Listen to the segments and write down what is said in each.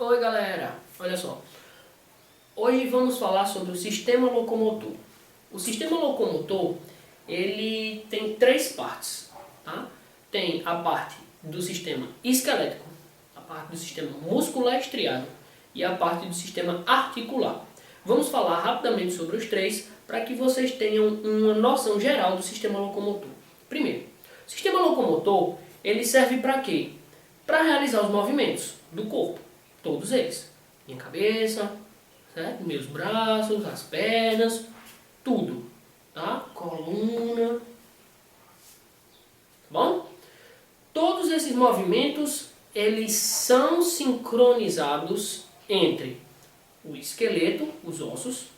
Oi galera, olha só, hoje vamos falar sobre o sistema locomotor. O sistema locomotor, ele tem três partes, tá? Tem a parte do sistema esquelético, a parte do sistema muscular estriado e a parte do sistema articular. Vamos falar rapidamente sobre os três para que vocês tenham uma noção geral do sistema locomotor. Primeiro, o sistema locomotor, ele serve para quê? Para realizar os movimentos do corpo. Todos eles. Minha cabeça, certo? Meus braços, as pernas, tudo. Tá? Coluna. Tá bom? Todos esses movimentos, eles são sincronizados entre o esqueleto, os ossos,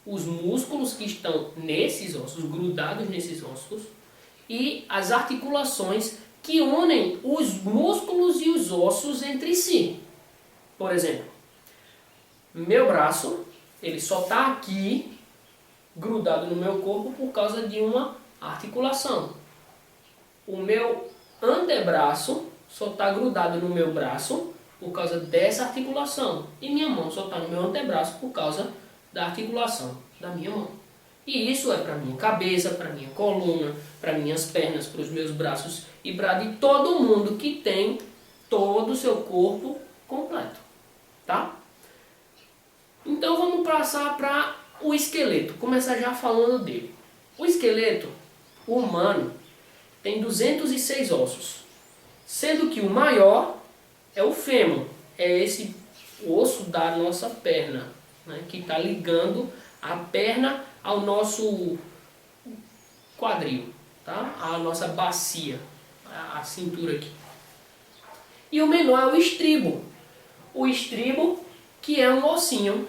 os músculos que estão nesses ossos, grudados nesses ossos, e as articulações que unem os músculos e os ossos entre si. Por exemplo, meu braço, ele só está aqui, grudado no meu corpo por causa de uma articulação. O meu antebraço só está grudado no meu braço por causa dessa articulação. E minha mão só está no meu antebraço por causa da articulação da minha mão. E isso é para minha cabeça, para minha coluna, para minhas pernas, para os meus braços e para de todo mundo que tem todo o seu corpo completo. Tá? Então vamos passar para o esqueleto, começar já falando dele. O esqueleto humano tem 206 ossos, sendo que o maior é o fêmur, é esse osso da nossa perna, né, que está ligando a perna ao nosso quadril, tá? A nossa bacia, a cintura aqui. E o menor é o estribo. O estribo, que é um ossinho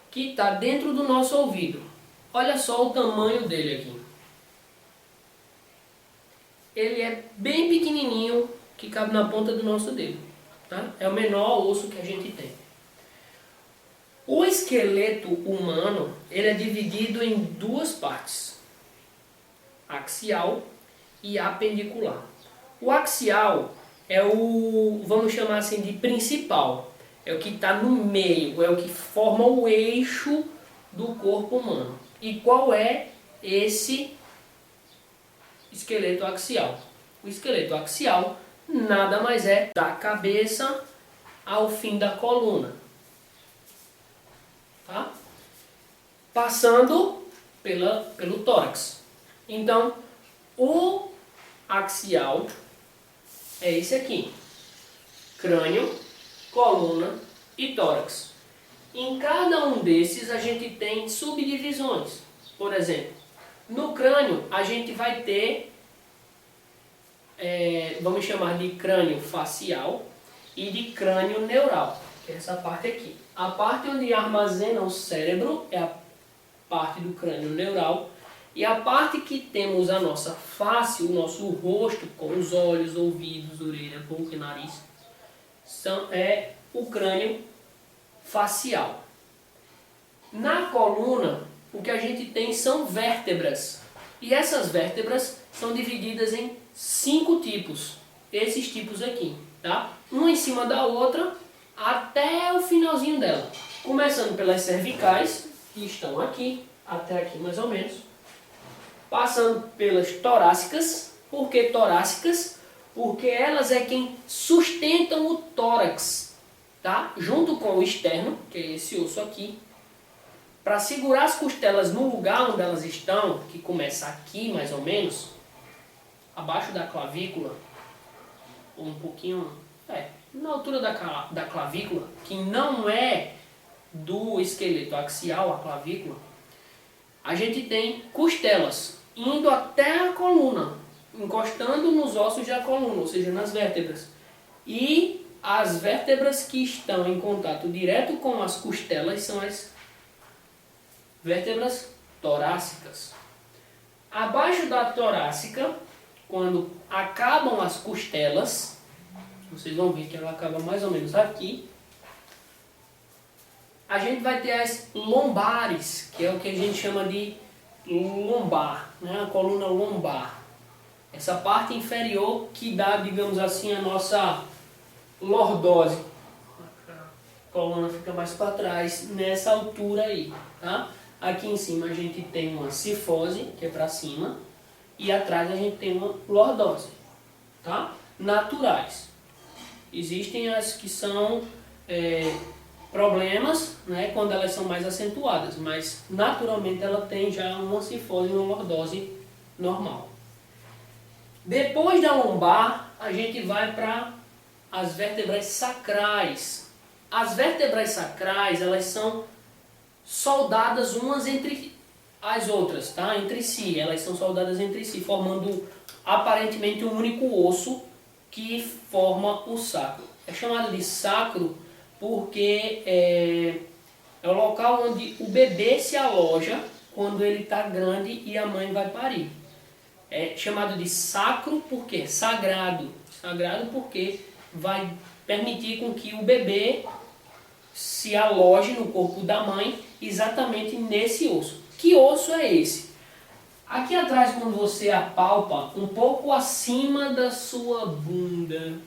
que está dentro do nosso ouvido. Olha só o tamanho dele aqui. Ele é bem pequenininho, que cabe na ponta do nosso dedo. Tá? É o menor osso que a gente tem. O esqueleto humano, ele é dividido em duas partes. Axial e apendicular. O axial é o, vamos chamar assim, de principal. É o que está no meio, é o que forma o eixo do corpo humano. E qual é esse esqueleto axial? O esqueleto axial nada mais é da cabeça ao fim da coluna. Tá? Passando pelo tórax. Então, o axial é esse aqui. Crânio, coluna e tórax. Em cada um desses a gente tem subdivisões. Por exemplo, no crânio a gente vai ter, vamos chamar de crânio facial e de crânio neural, que é essa parte aqui. A parte onde armazena o cérebro é a parte do crânio neural. E a parte que temos a nossa face, o nosso rosto, com os olhos, ouvidos, orelha, boca e nariz, é o crânio facial. Na coluna, o que a gente tem são vértebras. E essas vértebras são divididas em 5 tipos. Esses tipos aqui, tá? Uma em cima da outra até o finalzinho dela. Começando pelas cervicais, que estão aqui, até aqui mais ou menos. Passando pelas torácicas. Por que torácicas? Porque elas é quem sustentam o tórax, tá? Junto com o externo, que é esse osso aqui, para segurar as costelas no lugar onde elas estão, que começa aqui mais ou menos, abaixo da clavícula, ou um pouquinho, na altura da clavícula, que não é do esqueleto axial, a clavícula, a gente tem costelas indo até a coluna, encostando nos ossos da coluna, ou seja, nas vértebras. E as vértebras que estão em contato direto com as costelas são as vértebras torácicas. Abaixo da torácica, quando acabam as costelas, vocês vão ver que ela acaba mais ou menos aqui, a gente vai ter as lombares, que é o que a gente chama de lombar, né? A coluna lombar. Essa parte inferior que dá, digamos assim, a nossa lordose. A coluna fica mais para trás, nessa altura aí, tá? Aqui em cima a gente tem uma cifose, que é para cima, e atrás a gente tem uma lordose, tá? Naturais. Existem as que são problemas, né, quando elas são mais acentuadas, mas naturalmente ela tem já uma cifose e uma lordose normal. Depois da lombar, a gente vai para as vértebras sacrais. As vértebras sacrais, elas são soldadas umas entre as outras, tá? Entre si, elas são soldadas entre si, formando aparentemente um único osso que forma o sacro. É chamado de sacro porque é o local onde o bebê se aloja quando ele está grande e a mãe vai parir. É chamado de sacro porque sagrado. Sagrado porque vai permitir com que o bebê se aloje no corpo da mãe exatamente nesse osso. Que osso é esse? Aqui atrás, quando você apalpa, um pouco acima da sua bunda,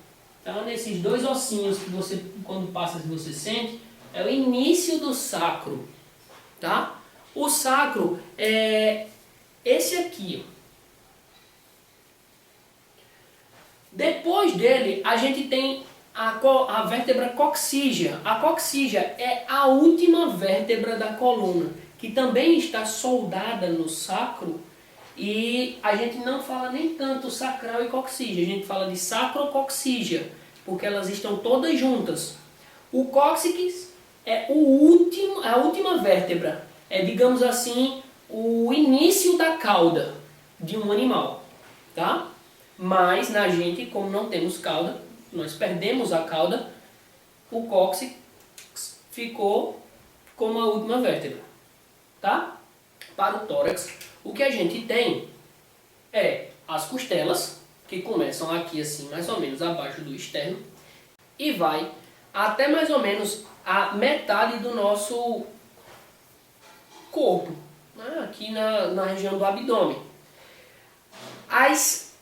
tá? Nesses dois ossinhos que você, quando passa, você sente, é o início do sacro, tá? O sacro é esse aqui, ó. Depois dele, a gente tem a vértebra coxígea. A coxígea é a última vértebra da coluna, que também está soldada no sacro, e a gente não fala nem tanto sacral e coxígea, a gente fala de sacrocoxígea, porque elas estão todas juntas. O cóccix é a última vértebra, é, digamos assim, o início da cauda de um animal, tá? Mas na gente, como não temos cauda, nós perdemos a cauda, o cóccix ficou como a última vértebra, tá? Para o tórax, o que a gente tem é as costelas, que começam aqui assim, mais ou menos abaixo do externo, e vai até mais ou menos a metade do nosso corpo, né? Aqui na região do abdômen. As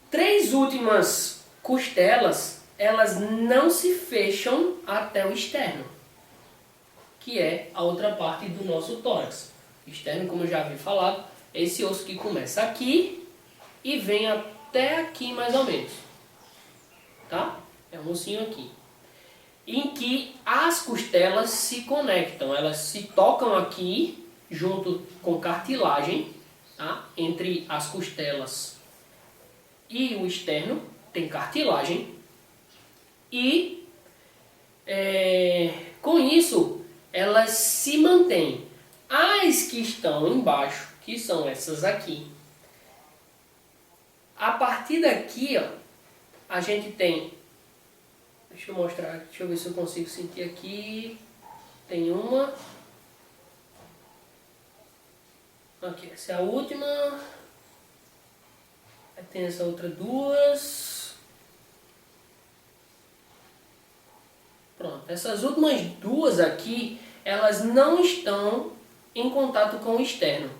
três últimas costelas, elas não se fecham até o externo, que é a outra parte do nosso tórax. Externo, como eu já havia falado, é esse osso que começa aqui e vem até aqui mais ou menos, tá? É um ossinho aqui, em que as costelas se conectam, elas se tocam aqui junto com cartilagem, tá? Entre as costelas e o externo tem cartilagem e com isso elas se mantêm. As que estão embaixo, que são essas aqui, a partir daqui, ó, a gente tem, deixa eu mostrar, deixa eu ver se eu consigo sentir aqui, tem uma, aqui, essa é a última, aí tem essa outra duas, pronto, essas últimas duas aqui, elas não estão em contato com o externo.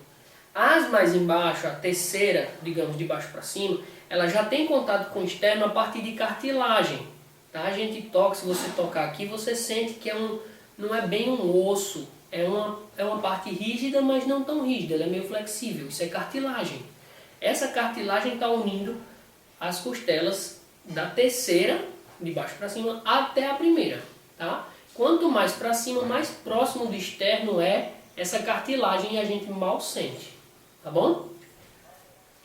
As mais embaixo, a terceira, digamos de baixo para cima, ela já tem contato com o externo a partir de cartilagem. Tá? A gente toca, se você tocar aqui, você sente que não é bem um osso, é uma parte rígida, mas não tão rígida, ela é meio flexível, isso é cartilagem. Essa cartilagem está unindo as costelas da terceira, de baixo para cima, até a primeira. Tá? Quanto mais para cima, mais próximo do externo é essa cartilagem e a gente mal sente, tá bom?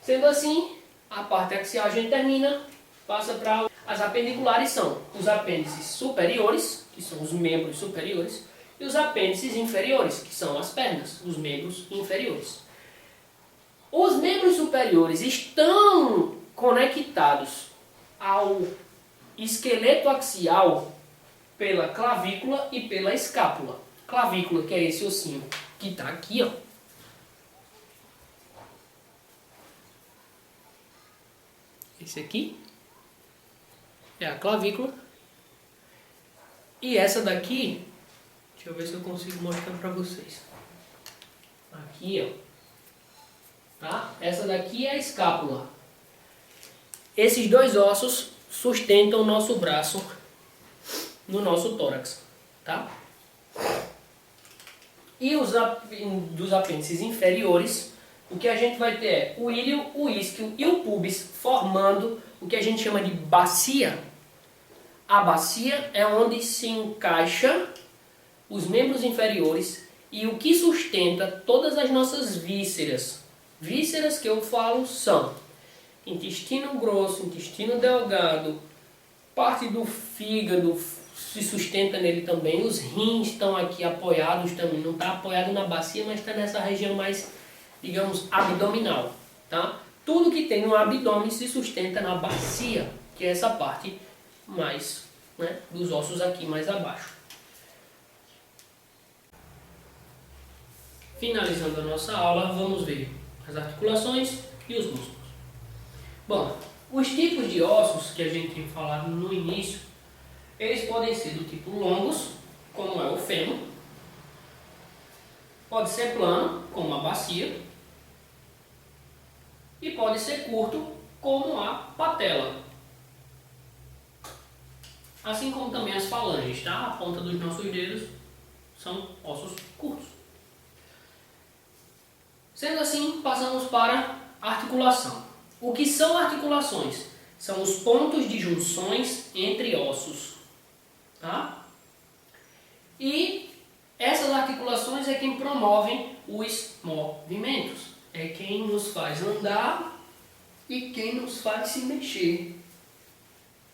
Sendo assim, a parte axial a gente termina, passa para as apendiculares, são os apêndices superiores, que são os membros superiores, e os apêndices inferiores, que são as pernas, os membros inferiores. Os membros superiores estão conectados ao esqueleto axial pela clavícula e pela escápula. Clavícula, que é esse ossinho que está aqui, ó. Esse aqui é a clavícula. E essa daqui, deixa eu ver se eu consigo mostrar para vocês. Aqui, ó. Tá? Essa daqui é a escápula. Esses dois ossos sustentam o nosso braço no nosso tórax. tá? E dos apêndices inferiores, o que a gente vai ter é o íleo, o isquio e o pubis formando o que a gente chama de bacia. A bacia é onde se encaixa os membros inferiores e o que sustenta todas as nossas vísceras. Vísceras que eu falo são intestino grosso, intestino delgado, parte do fígado se sustenta nele também, os rins estão aqui apoiados também, não está apoiado na bacia, mas está nessa região mais, digamos, abdominal, tá? Tudo que tem no abdômen se sustenta na bacia, que é essa parte mais, né, dos ossos aqui mais abaixo. Finalizando a nossa aula, vamos ver as articulações e os músculos. Bom, os tipos de ossos que a gente tem falado no início, eles podem ser do tipo longos, como é o fêmur, pode ser plano, como a bacia, e pode ser curto, como a patela. Assim como também as falanges, tá? A ponta dos nossos dedos são ossos curtos. Sendo assim, passamos para a articulação. O que são articulações? São os pontos de junções entre ossos, tá? E essas articulações é quem promovem os movimentos. É quem nos faz andar e quem nos faz se mexer,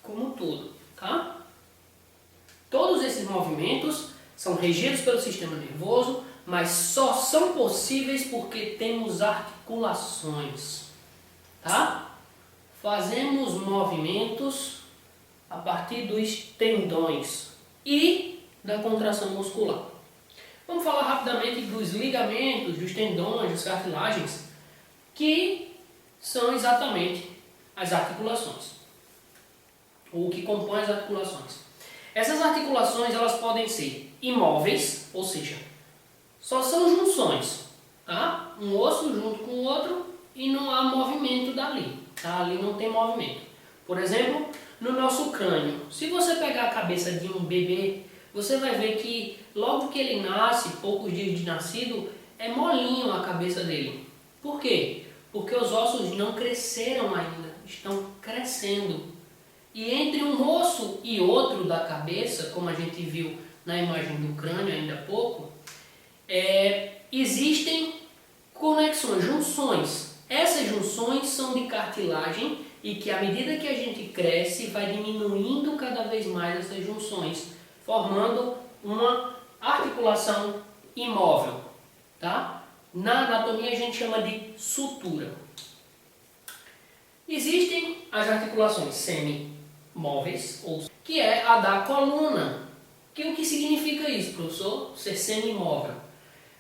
como um todo, tá? Todos esses movimentos são regidos pelo sistema nervoso, mas só são possíveis porque temos articulações, tá? Fazemos movimentos a partir dos tendões e da contração muscular. Vamos falar rapidamente dos ligamentos, dos tendões, das cartilagens, que são exatamente as articulações, ou o que compõe as articulações. Essas articulações elas podem ser imóveis, ou seja, só são junções, tá? Um osso junto com o outro e não há movimento dali, tá? Ali não tem movimento. Por exemplo, no nosso crânio, se você pegar a cabeça de um bebê, você vai ver que logo que ele nasce, poucos dias de nascido, é molinho a cabeça dele. Por quê? Porque os ossos não cresceram ainda, estão crescendo. E entre um osso e outro da cabeça, como a gente viu na imagem do crânio ainda há pouco, existem conexões, junções. Essas junções são de cartilagem e que à medida que a gente cresce, vai diminuindo cada vez mais essas junções, formando uma articulação imóvel, tá? Na anatomia a gente chama de sutura. Existem as articulações semimóveis, que é a da coluna. O que significa isso, professor? Ser semimóvel.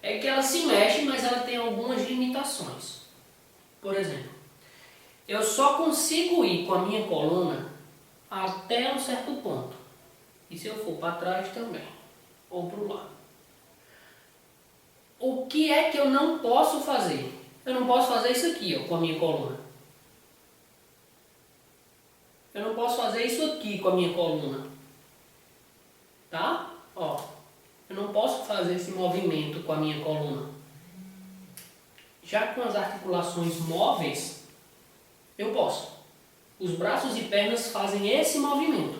É que ela se mexe, mas ela tem algumas limitações. Por exemplo, eu só consigo ir com a minha coluna até um certo ponto. E se eu for para trás também, ou para o lado. O que é que eu não posso fazer? Eu não posso fazer isso aqui, ó, com a minha coluna. Eu não posso fazer isso aqui com a minha coluna. Tá? Ó, eu não posso fazer esse movimento com a minha coluna. Já com as articulações móveis, eu posso. Os braços e pernas fazem esse movimento,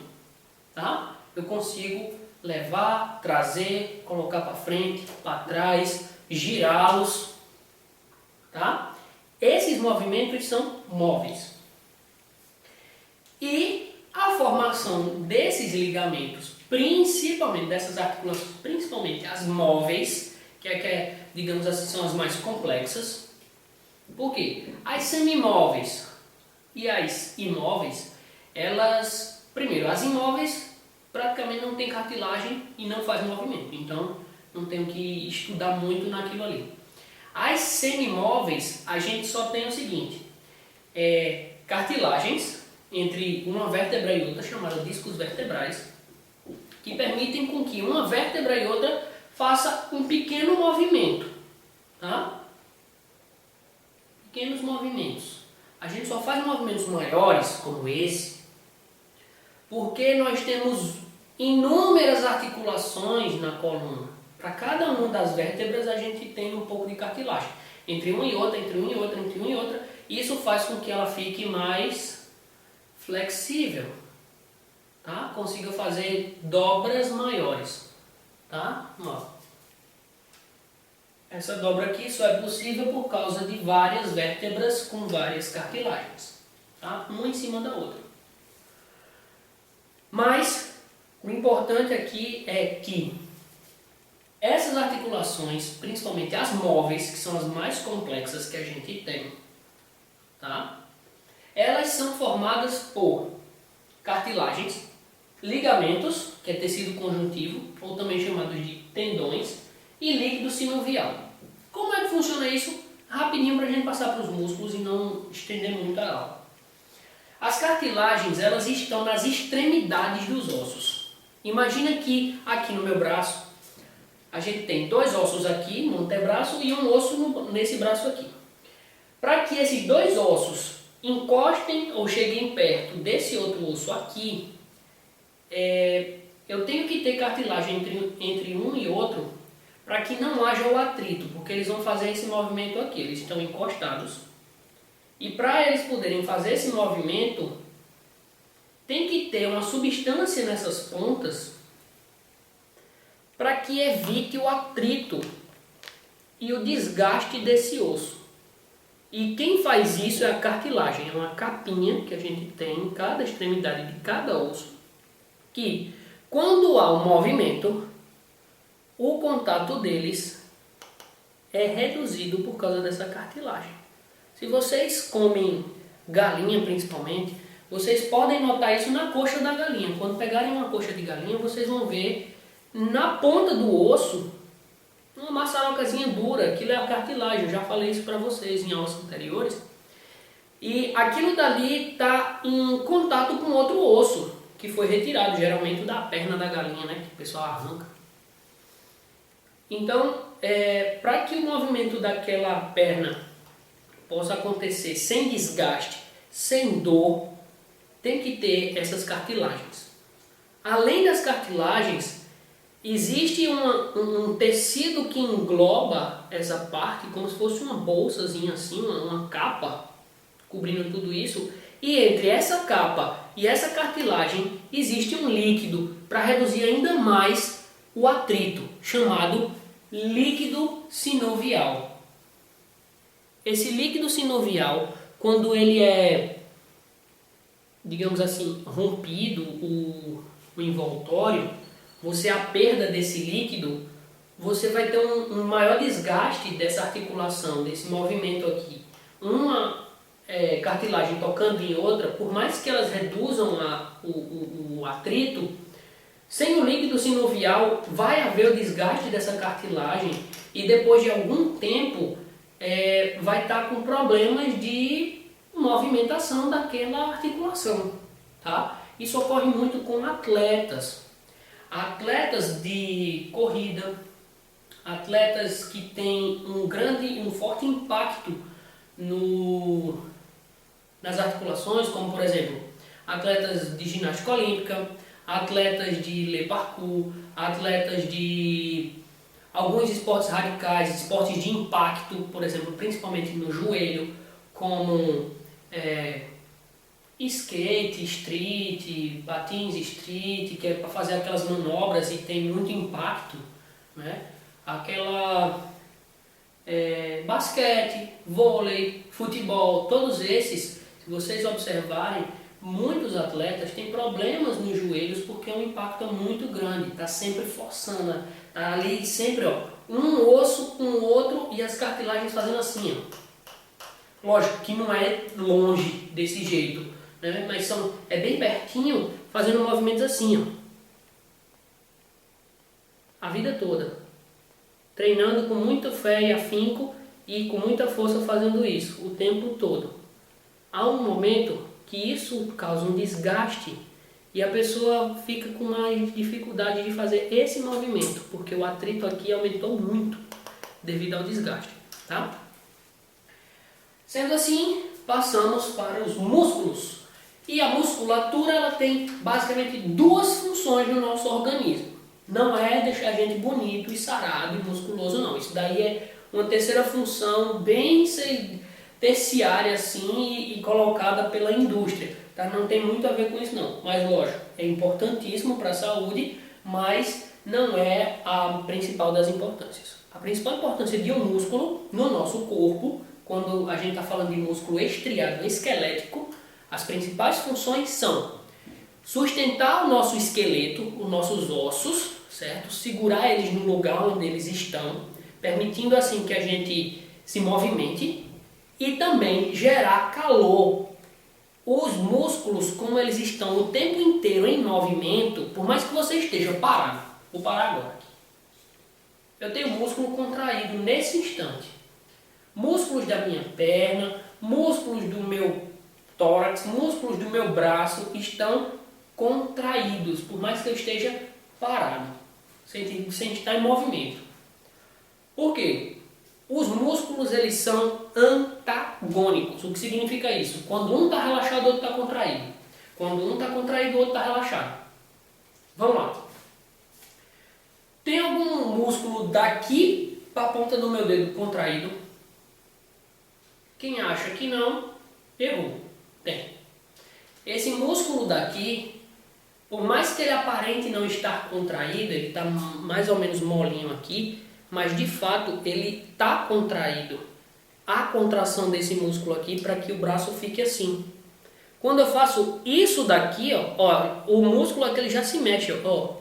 tá? Eu consigo levar, trazer, colocar para frente, para trás, girá-los, tá? Esses movimentos são móveis. E a formação desses ligamentos, principalmente dessas articulações, principalmente as móveis, digamos assim, são as mais complexas. Por quê? As semimóveis e as imóveis, elas, primeiro, as imóveis praticamente não tem cartilagem e não faz movimento, então não tenho que estudar muito naquilo ali. As semimóveis, a gente só tem o seguinte, cartilagens entre uma vértebra e outra, chamada discos vertebrais, que permitem com que uma vértebra e outra faça um pequeno movimento, tá? Pequenos movimentos. A gente só faz movimentos maiores, como esse, porque nós temos inúmeras articulações na coluna. Para cada uma das vértebras a gente tem um pouco de cartilagem. Entre uma e outra, entre uma e outra, entre uma e outra. Isso faz com que ela fique mais flexível. Tá? Consiga fazer dobras maiores. Tá? Ó. Essa dobra aqui só é possível por causa de várias vértebras com várias cartilagens. Tá? Uma em cima da outra. Mas o importante aqui é que essas articulações, principalmente as móveis, que são as mais complexas que a gente tem, tá? Elas são formadas por cartilagens, ligamentos, que é tecido conjuntivo, ou também chamados de tendões, e líquido sinovial. Como é que funciona isso? Rapidinho para a gente passar para os músculos e não estender muito a aula. As cartilagens, elas estão nas extremidades dos ossos. Imagina que aqui no meu braço, a gente tem dois ossos aqui no antebraço e um osso nesse braço aqui. Para que esses dois ossos encostem ou cheguem perto desse outro osso aqui, eu tenho que ter cartilagem entre um e outro para que não haja o atrito, porque eles vão fazer esse movimento aqui, eles estão encostados. E para eles poderem fazer esse movimento, tem que ter uma substância nessas pontas para que evite o atrito e o desgaste desse osso. E quem faz isso é a cartilagem, é uma capinha que a gente tem em cada extremidade de cada osso, que quando há um movimento, o contato deles é reduzido por causa dessa cartilagem. Se vocês comem galinha principalmente, vocês podem notar isso na coxa da galinha. Quando pegarem uma coxa de galinha, vocês vão ver na ponta do osso uma maçarocazinha dura, aquilo é a cartilagem. Eu já falei isso para vocês em aulas anteriores. E aquilo dali está em contato com outro osso, que foi retirado, geralmente da perna da galinha, né, que o pessoal arranca. Então, para que o movimento daquela perna possa acontecer sem desgaste, sem dor, tem que ter essas cartilagens. Além das cartilagens, existe um tecido que engloba essa parte, como se fosse uma bolsazinha assim, uma capa, cobrindo tudo isso. E entre essa capa e essa cartilagem, existe um líquido para reduzir ainda mais o atrito, chamado líquido sinovial. Esse líquido sinovial, quando ele é, digamos assim, rompido, o envoltório, a perda desse líquido, você vai ter um maior desgaste dessa articulação, desse movimento aqui. Uma cartilagem tocando em outra, por mais que elas reduzam o atrito, sem o líquido sinovial vai haver o desgaste dessa cartilagem e depois de algum tempo vai estar com problemas de movimentação daquela articulação, tá? Isso ocorre muito com atletas de corrida, atletas que têm um forte impacto nas articulações, como por exemplo, atletas de ginástica olímpica, atletas de le parkour, atletas de alguns esportes radicais, esportes de impacto, por exemplo, principalmente no joelho, como skate, street, patins street, que é para fazer aquelas manobras e tem muito impacto, né? Basquete, vôlei, futebol, todos esses, se vocês observarem, muitos atletas têm problemas nos joelhos porque o impacto é muito grande, está sempre forçando, está ali sempre, ó, um osso com o outro e as cartilagens fazendo assim, ó. Lógico que não é longe desse jeito, né? Mas é bem pertinho, fazendo movimentos assim, ó. A vida toda. Treinando com muita fé e afinco e com muita força fazendo isso, o tempo todo. Há um momento que isso causa um desgaste e a pessoa fica com mais dificuldade de fazer esse movimento, porque o atrito aqui aumentou muito devido ao desgaste, tá? Sendo assim, passamos para os músculos. E a musculatura ela tem basicamente duas funções no nosso organismo. Não é deixar a gente bonito e sarado e musculoso, não. Isso daí é uma terceira função bem terciária assim e colocada pela indústria. Tá? Não tem muito a ver com isso, não. Mas lógico, é importantíssimo para a saúde, mas não é a principal das importâncias. A principal importância de um músculo no nosso corpo, quando a gente está falando de músculo estriado esquelético, as principais funções são sustentar o nosso esqueleto, os nossos ossos, certo? Segurar eles no lugar onde eles estão, permitindo assim que a gente se movimente e também gerar calor. Os músculos, como eles estão o tempo inteiro em movimento, por mais que você esteja parado, vou parar agora aqui. Eu tenho músculo contraído nesse instante. Músculos da minha perna, músculos do meu tórax, músculos do meu braço estão contraídos, por mais que eu esteja parado, sem estar em movimento. Por quê? Os músculos eles são antagônicos. O que significa isso? Quando um está relaxado, o outro está contraído. Quando um está contraído, o outro está relaxado. Vamos lá. Tem algum músculo daqui para a ponta do meu dedo contraído? Quem acha que não, errou. Tem. Esse músculo daqui, por mais que ele aparente não estar contraído, ele está mais ou menos molinho aqui, mas de fato ele está contraído. Há contração desse músculo aqui para que o braço fique assim. Quando eu faço isso daqui, ó, o músculo aqui ele já se mexe. Ó.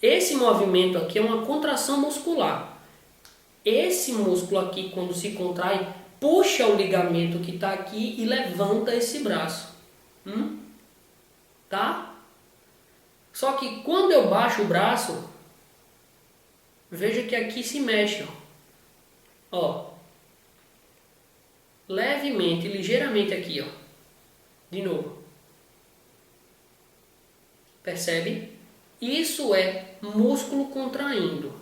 Esse movimento aqui é uma contração muscular. Esse músculo aqui, quando se contrai, puxa o ligamento que está aqui e levanta esse braço. Tá? Só que quando eu baixo o braço, veja que aqui se mexe. Ó. Levemente, ligeiramente aqui. Ó. De novo. Percebe? Isso é músculo contraindo.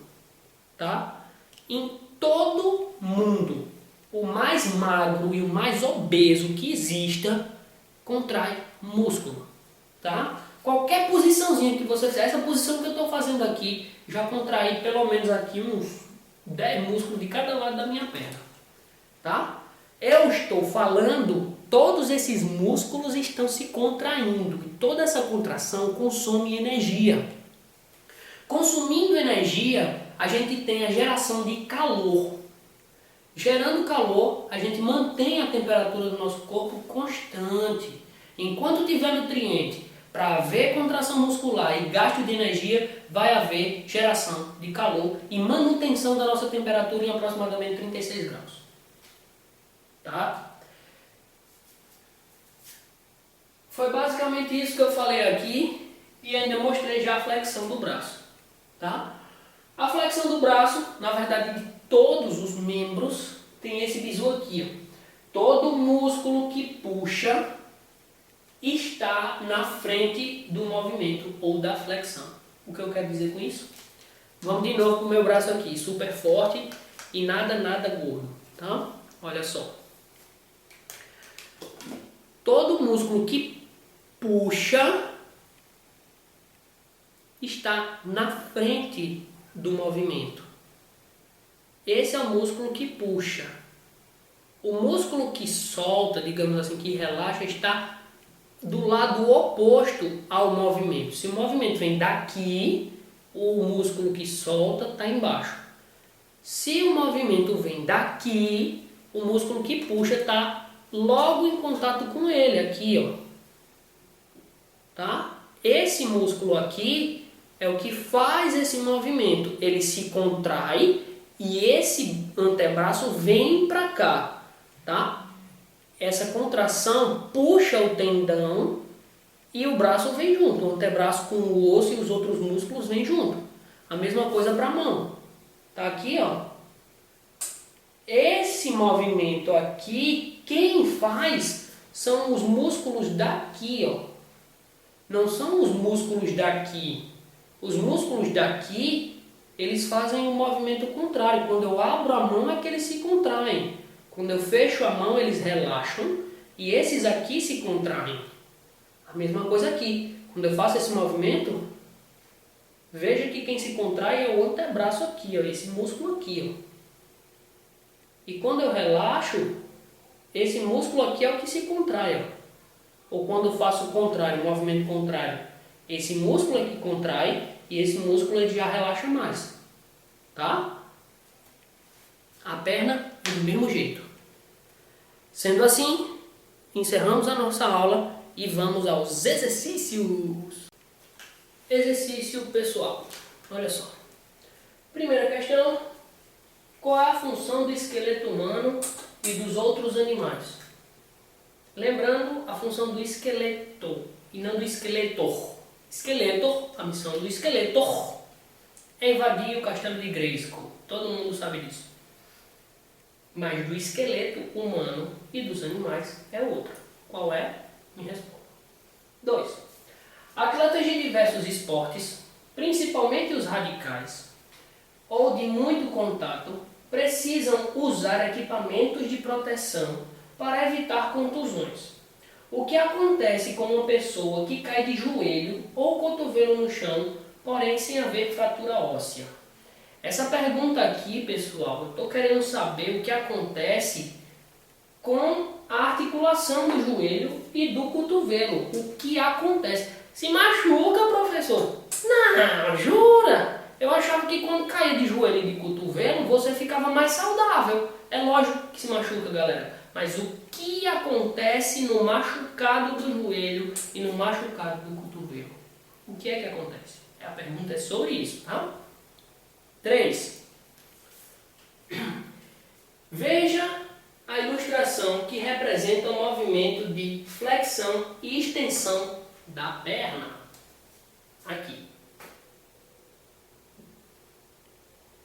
Tá? Em todo mundo, o mais magro e o mais obeso que exista, contrai músculo, tá? Qualquer posiçãozinha que você fizer, essa posição que eu estou fazendo aqui, já contraí pelo menos aqui uns 10 músculos de cada lado da minha perna, tá? Eu estou falando, todos esses músculos estão se contraindo, e toda essa contração consome energia. Consumindo energia, a gente tem a geração de calor. Gerando calor, a gente mantém a temperatura do nosso corpo constante. Enquanto tiver nutriente para haver contração muscular e gasto de energia, vai haver geração de calor e manutenção da nossa temperatura em aproximadamente 36 graus. Tá? Foi basicamente isso que eu falei aqui e ainda mostrei já a flexão do braço. Tá? A flexão do braço, na verdade, de todos os membros, tem esse bizu aqui. Ó. Todo músculo que puxa está na frente do movimento ou da flexão. O que eu quero dizer com isso? Vamos de novo para o meu braço aqui, super forte e nada gordo. Tá? Olha só. Todo músculo que puxa está na frente do movimento. Esse é o músculo que puxa. O músculo que solta, digamos assim, que relaxa, está do lado oposto ao movimento. Se o movimento vem daqui, o músculo que solta está embaixo. Se o movimento vem daqui, o músculo que puxa está logo em contato com ele, aqui, ó. Tá? Esse músculo aqui é o que faz esse movimento. Ele se contrai e esse antebraço vem para cá, tá? Essa contração puxa o tendão e o braço vem junto. O antebraço com o osso e os outros músculos vêm junto. A mesma coisa para a mão. Tá aqui, ó. Esse movimento aqui, quem faz são os músculos daqui, ó. Não são os músculos daqui. Os músculos daqui, eles fazem um movimento contrário. Quando eu abro a mão é que eles se contraem. Quando eu fecho a mão, eles relaxam. E esses aqui se contraem. A mesma coisa aqui. Quando eu faço esse movimento, veja que quem se contrai é o antebraço aqui, ó, esse músculo aqui. Ó. E quando eu relaxo, esse músculo aqui é o que se contrai. Ó. Ou quando eu faço o contrário, o movimento contrário, esse músculo aqui contrai e esse músculo ele já relaxa mais. Tá? A perna é do mesmo jeito. Sendo assim, encerramos a nossa aula e vamos aos exercícios. Exercício pessoal. Olha só. Primeira questão. Qual é a função do esqueleto humano e dos outros animais? Lembrando a função do esqueleto e não do esqueletor. Esqueletor, a missão do esqueletor é invadir o castelo de Grayskull. Todo mundo sabe disso. Mas do esqueleto humano e dos animais é outra. Qual é? Me responda. 2. Atletas de diversos esportes, principalmente os radicais, ou de muito contato, precisam usar equipamentos de proteção para evitar contusões. O que acontece com uma pessoa que cai de joelho ou cotovelo no chão, porém sem haver fratura óssea? Essa pergunta aqui, pessoal, eu estou querendo saber o que acontece com a articulação do joelho e do cotovelo. O que acontece? Se machuca, professor? Não, jura? Eu achava que quando caía de joelho e de cotovelo, você ficava mais saudável. É lógico que se machuca, galera. Mas o que acontece no machucado do joelho e no machucado do cotovelo? O que é que acontece? A pergunta é sobre isso, tá? 3. Veja a ilustração que representa o movimento de flexão e extensão da perna. Aqui.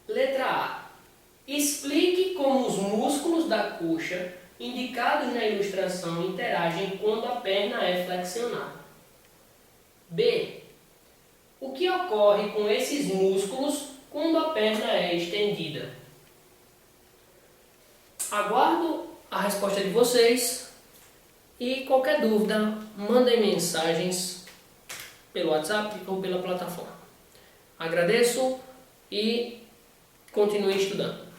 Letra A. Explique como os músculos da coxa indicados na ilustração interagem quando a perna é flexionada. B. O que ocorre com esses músculos quando a perna é estendida? Aguardo a resposta de vocês e qualquer dúvida, mandem mensagens pelo WhatsApp ou pela plataforma. Agradeço e continue estudando.